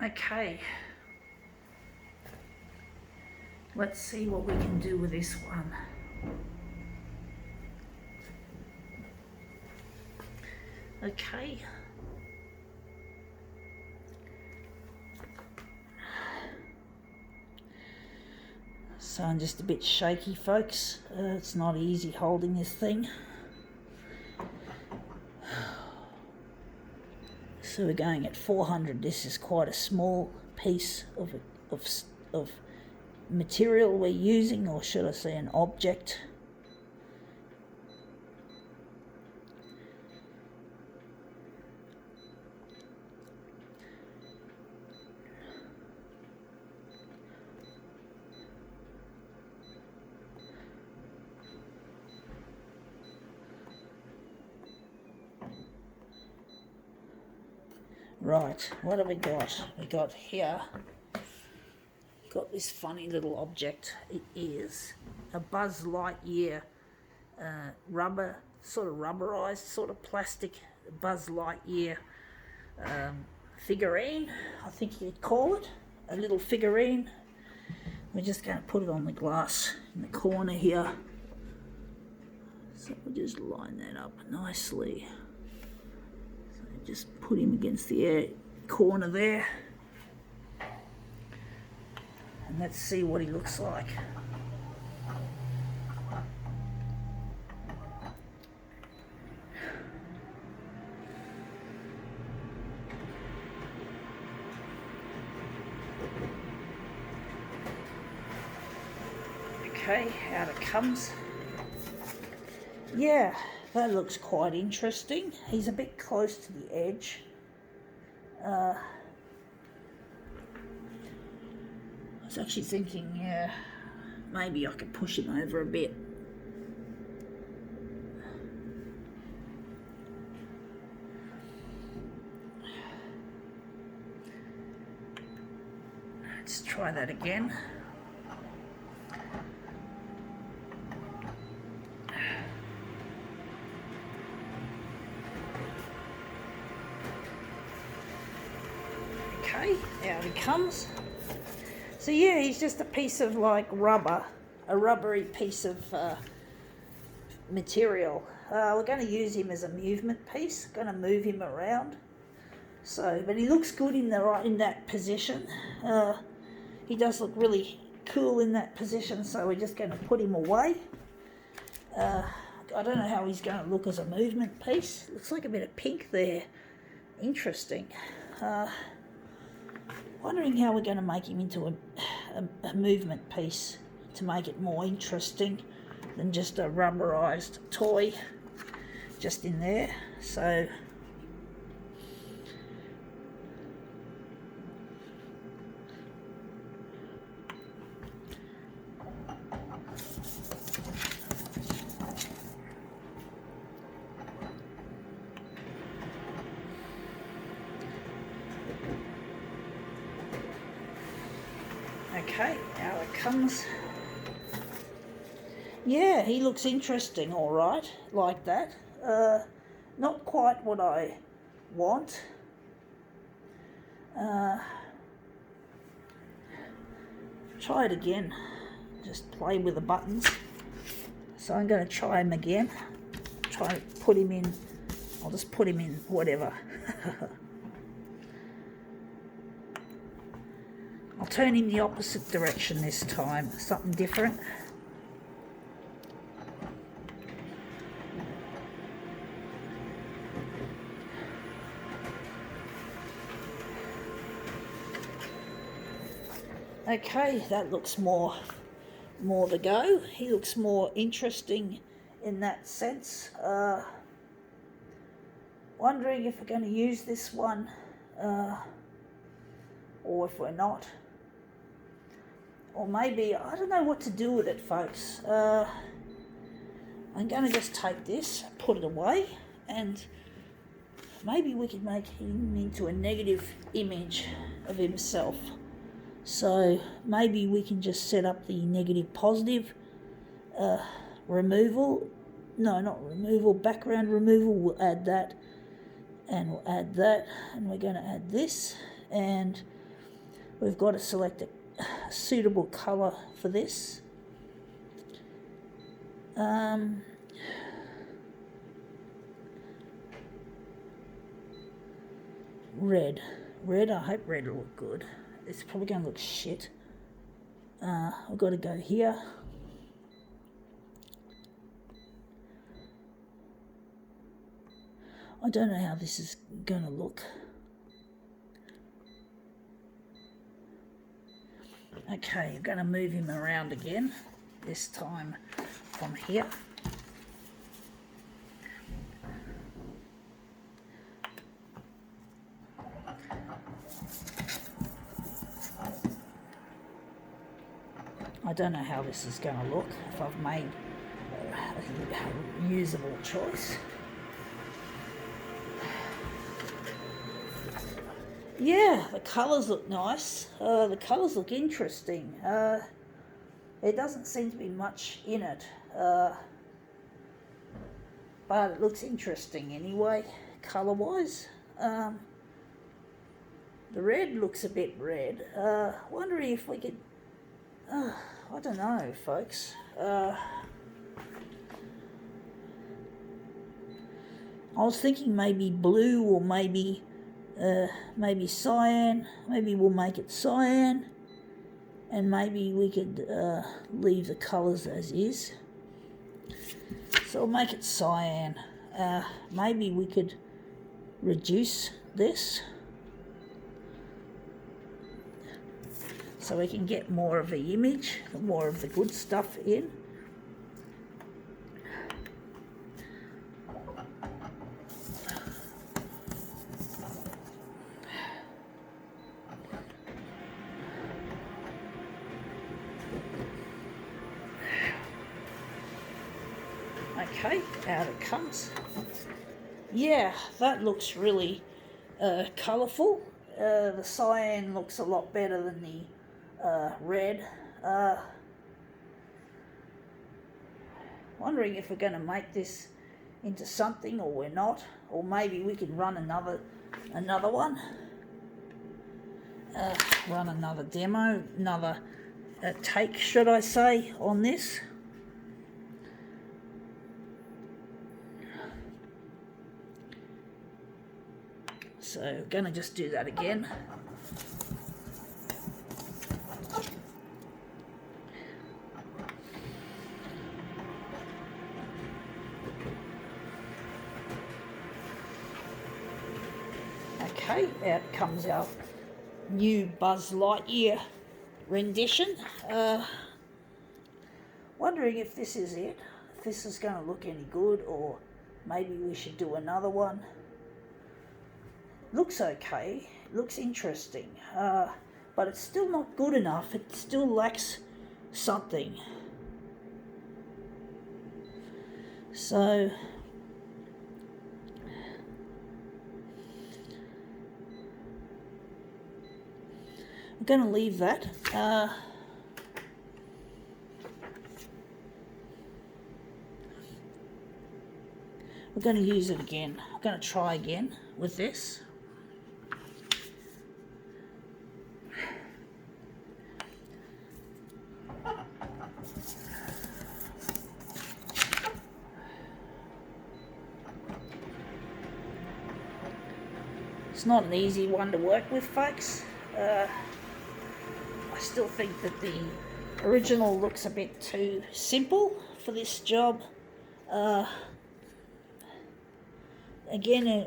Okay, let's see what we can do with this one. Okay. So I'm just a bit shaky, folks. It's not easy holding this thing. So we're going at 400. This is quite a small piece of material we're using, or should I say an object. Right, what have we got? We got here, got this funny little object. It is a Buzz Lightyear rubber, sort of rubberized, sort of plastic Buzz Lightyear figurine, I think you'd call it, a little figurine. We're just going to put it on the glass in the corner here. So we'll just line that up nicely. Just put him against the corner there, and let's see what he looks like. Okay, out it comes. Yeah, that looks quite interesting. He's a bit close to the edge. I was actually thinking, yeah, maybe I could push him over a bit. Let's try that again. Okay, out he comes. So yeah, he's just a piece of like rubber, a rubbery piece of material. We're going to use him as a movement piece. Going to move him around. So, but he looks good in that position. He does look really cool in that position. So we're just going to put him away. I don't know how he's going to look as a movement piece. Looks like a bit of pink there. Interesting. Wondering how we're going to make him into a movement piece to make it more interesting than just a rubberized toy just in there. So okay, out it comes. Yeah, he looks interesting, all right, like that. Not quite what I want. Try it again. Just play with the buttons. So I'm going to try him again. Try to put him in. I'll just put him in whatever. I'll turn him the opposite direction this time. Something different. Okay, that looks more to go. He looks more interesting in that sense. Wondering if we're going to use this one or if we're not. Or maybe, I don't know what to do with it, folks. I'm going to just take this, put it away, and maybe we could make him into a negative image of himself. So maybe we can just set up the negative positive removal. No, not removal, background removal. We'll add that, and we'll add that, and we're going to add this, and we've got to select a suitable colour for this. Red. I hope red will look good. It's probably going to look shit. I've got to go here. I don't know how this is going to look. Okay, I'm going to move him around again, this time from here. I don't know how this is going to look, if I've made a usable choice. Yeah, the colours look nice. The colours look interesting. There doesn't seem to be much in it, but it looks interesting anyway, colour-wise. The red looks a bit red. Wondering if we could... I don't know, folks. I was thinking maybe blue or maybe cyan. Maybe we'll make it cyan, and maybe we could leave the colours as is. So I'll make it cyan. Maybe we could reduce this so we can get more of the image, more of the good stuff in. Okay, out it comes. Yeah, that looks really colourful. The cyan looks a lot better than the red. Wondering if we're going to make this into something or we're not, or maybe we can run another one. Run another demo, another take, should I say, on this. So I'm going to just do that again. Okay, out comes our new Buzz Lightyear rendition. Wondering if this is it, if this is going to look any good, or maybe we should do another one. Looks okay, looks interesting, but it's still not good enough. It still lacks something. So I'm going to leave that. We're going to use it again. I'm going to try again with this. It's not an easy one to work with, folks. I still think that the original looks a bit too simple for this job. Again,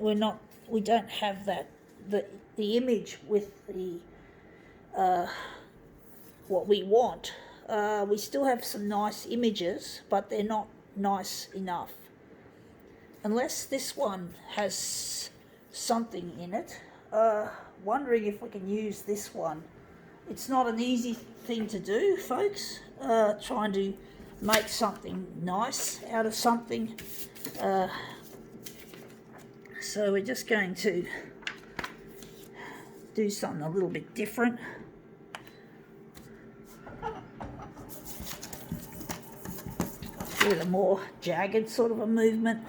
we don't have that the image with the what we want. We still have some nice images, but they're not nice enough. Unless this one has something in it. Wondering if we can use this one. It's not an easy thing to do, folks. Trying to make something nice out of something. So we're just going to do something a little bit different. With a more jagged sort of a movement.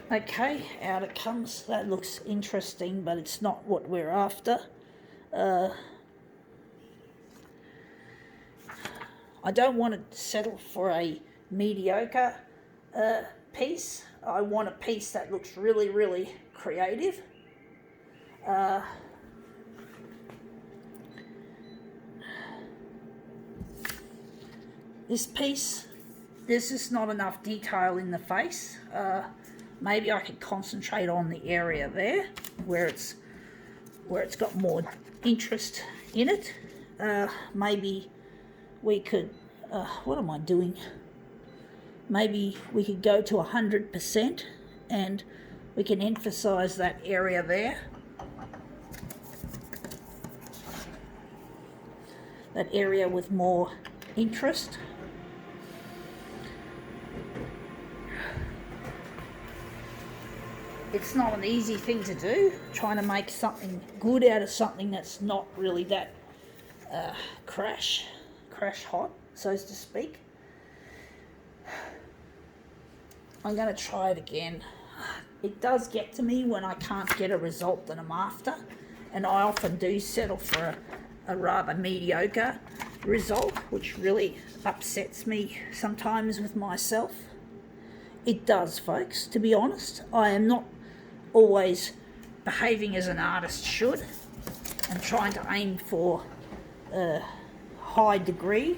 Okay, out it comes. That looks interesting, but it's not what we're after. I don't want to settle for a mediocre piece. I want a piece that looks really, really creative. This piece, there's just not enough detail in the face. Maybe I could concentrate on the area there where it's got more interest in it. Maybe we could, what am I doing? Maybe we could go to 100% and we can emphasize that area there. That area with more interest. It's not an easy thing to do, trying to make something good out of something that's not really that crash hot, so to speak. I'm going to try it again. It does get to me when I can't get a result that I'm after, and I often do settle for a rather mediocre result, which really upsets me sometimes with myself. It does, folks, to be honest. I am not always behaving as an artist should and trying to aim for a high degree.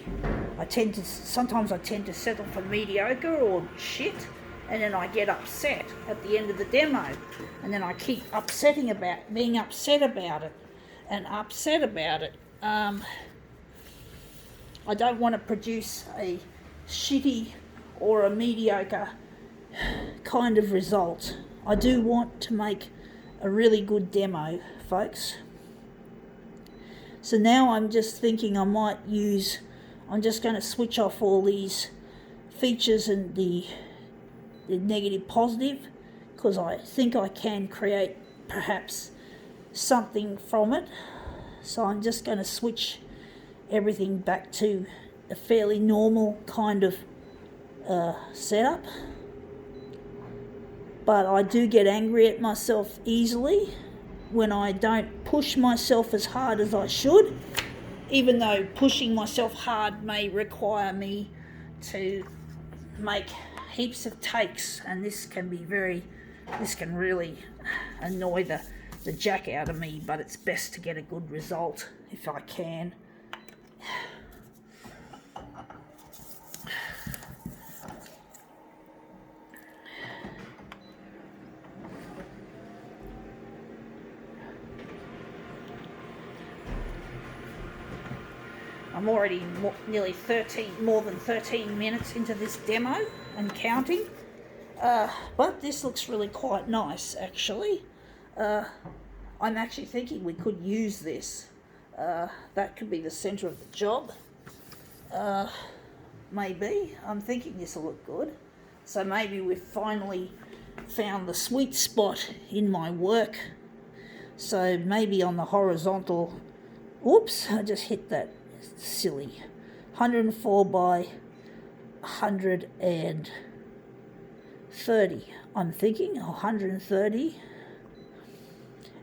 Sometimes I tend to settle for mediocre or shit, and then I get upset at the end of the demo, and then I keep being upset about it. I don't want to produce a shitty or a mediocre kind of result. I do want to make a really good demo, folks. So now I'm just thinking I'm just going to switch off all these features and the negative positive, because I think I can create perhaps something from it. So I'm just going to switch everything back to a fairly normal kind of setup. But I do get angry at myself easily when I don't push myself as hard as I should, even though pushing myself hard may require me to make heaps of takes, and this can really annoy the jack out of me, but it's best to get a good result if I can. I'm already more than 13 minutes into this demo and counting, but this looks really quite nice, actually. I'm actually thinking we could use this. That could be the centre of the job. Maybe. I'm thinking this will look good. So maybe we've finally found the sweet spot in my work. So maybe on the horizontal, whoops, I just hit that silly 104 by 130, I'm thinking, 130,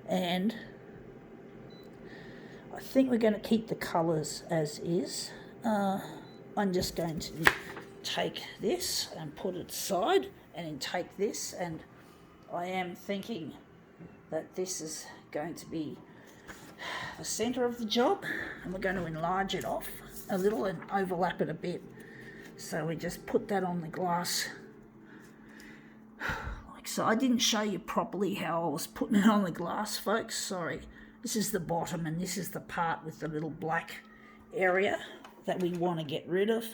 and I think we're going to keep the colours as is. I'm just going to take this and put it aside, and then take this, and I am thinking that this is going to be the centre of the job, and we're going to enlarge it off a little and overlap it a bit. So we just put that on the glass like so. I didn't show you properly how I was putting it on the glass, folks, sorry. This is the bottom, and this is the part with the little black area that we want to get rid of.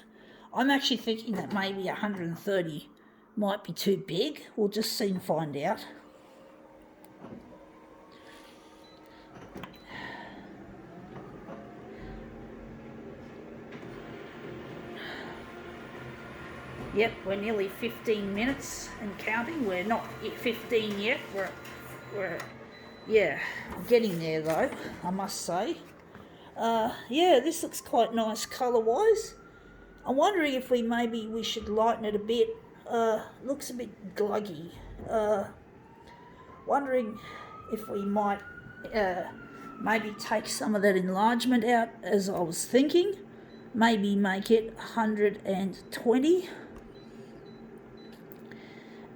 I'm actually thinking that maybe 130 might be too big. We'll just soon find out. Yep, we're nearly 15 minutes and counting. We're not 15 yet. We're getting there though, I must say. Yeah, this looks quite nice colour-wise. I'm wondering if we should lighten it a bit. Looks a bit gluggy. Wondering if we might maybe take some of that enlargement out, as I was thinking. Maybe make it 120,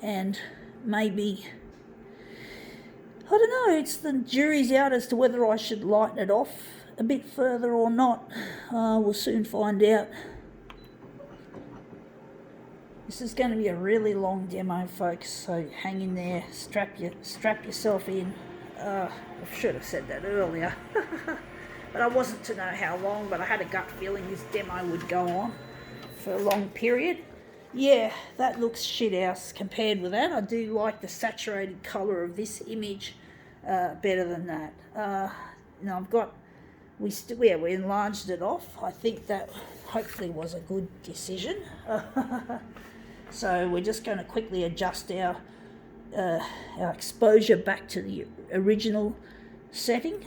and maybe, I don't know, it's the jury's out as to whether I should lighten it off a bit further or not. We'll soon find out. This is going to be a really long demo, folks, so hang in there, strap yourself in. I should have said that earlier. But I wasn't to know how long, but I had a gut feeling this demo would go on for a long period. Yeah, that looks shithouse compared with that. I do like the saturated colour of this image better than that. We enlarged it off. I think that hopefully was a good decision. So we're just going to quickly adjust our exposure back to the original setting.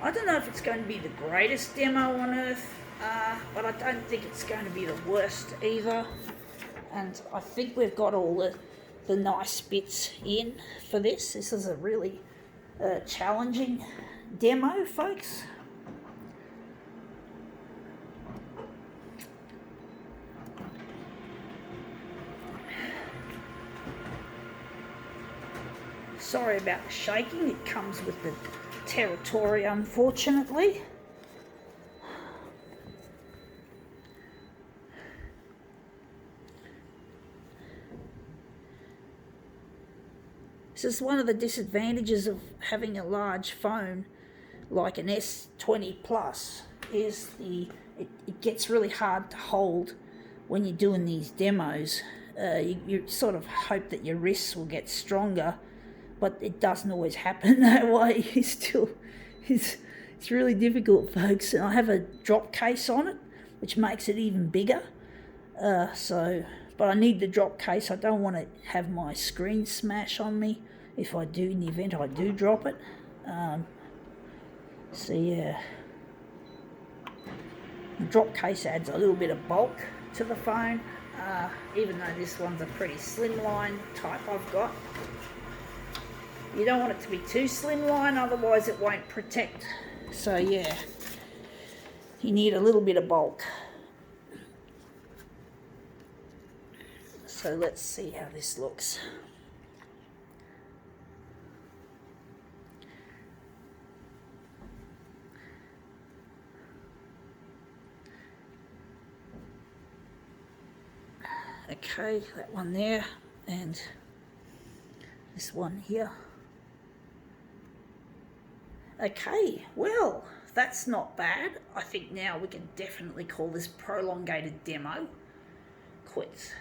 I don't know if it's going to be the greatest demo on earth, but I don't think it's going to be the worst either. And I think we've got all the nice bits in for this. This is a really challenging demo, folks. Sorry about the shaking, it comes with the territory, unfortunately. This is one of the disadvantages of having a large phone like an S20 Plus, is it gets really hard to hold when you're doing these demos. You sort of hope that your wrists will get stronger, but it doesn't always happen that way. It's really difficult, folks. And I have a drop case on it, which makes it even bigger. But I need the drop case. I don't want to have my screen smash on me if I do, in the event I do drop it. So yeah, the drop case adds a little bit of bulk to the phone, even though this one's a pretty slimline type I've got. You don't want it to be too slimline, otherwise it won't protect. So yeah, you need a little bit of bulk. So let's see how this looks. Okay, that one there, and this one here. Okay, well, that's not bad. I think now we can definitely call this prolongated demo quits.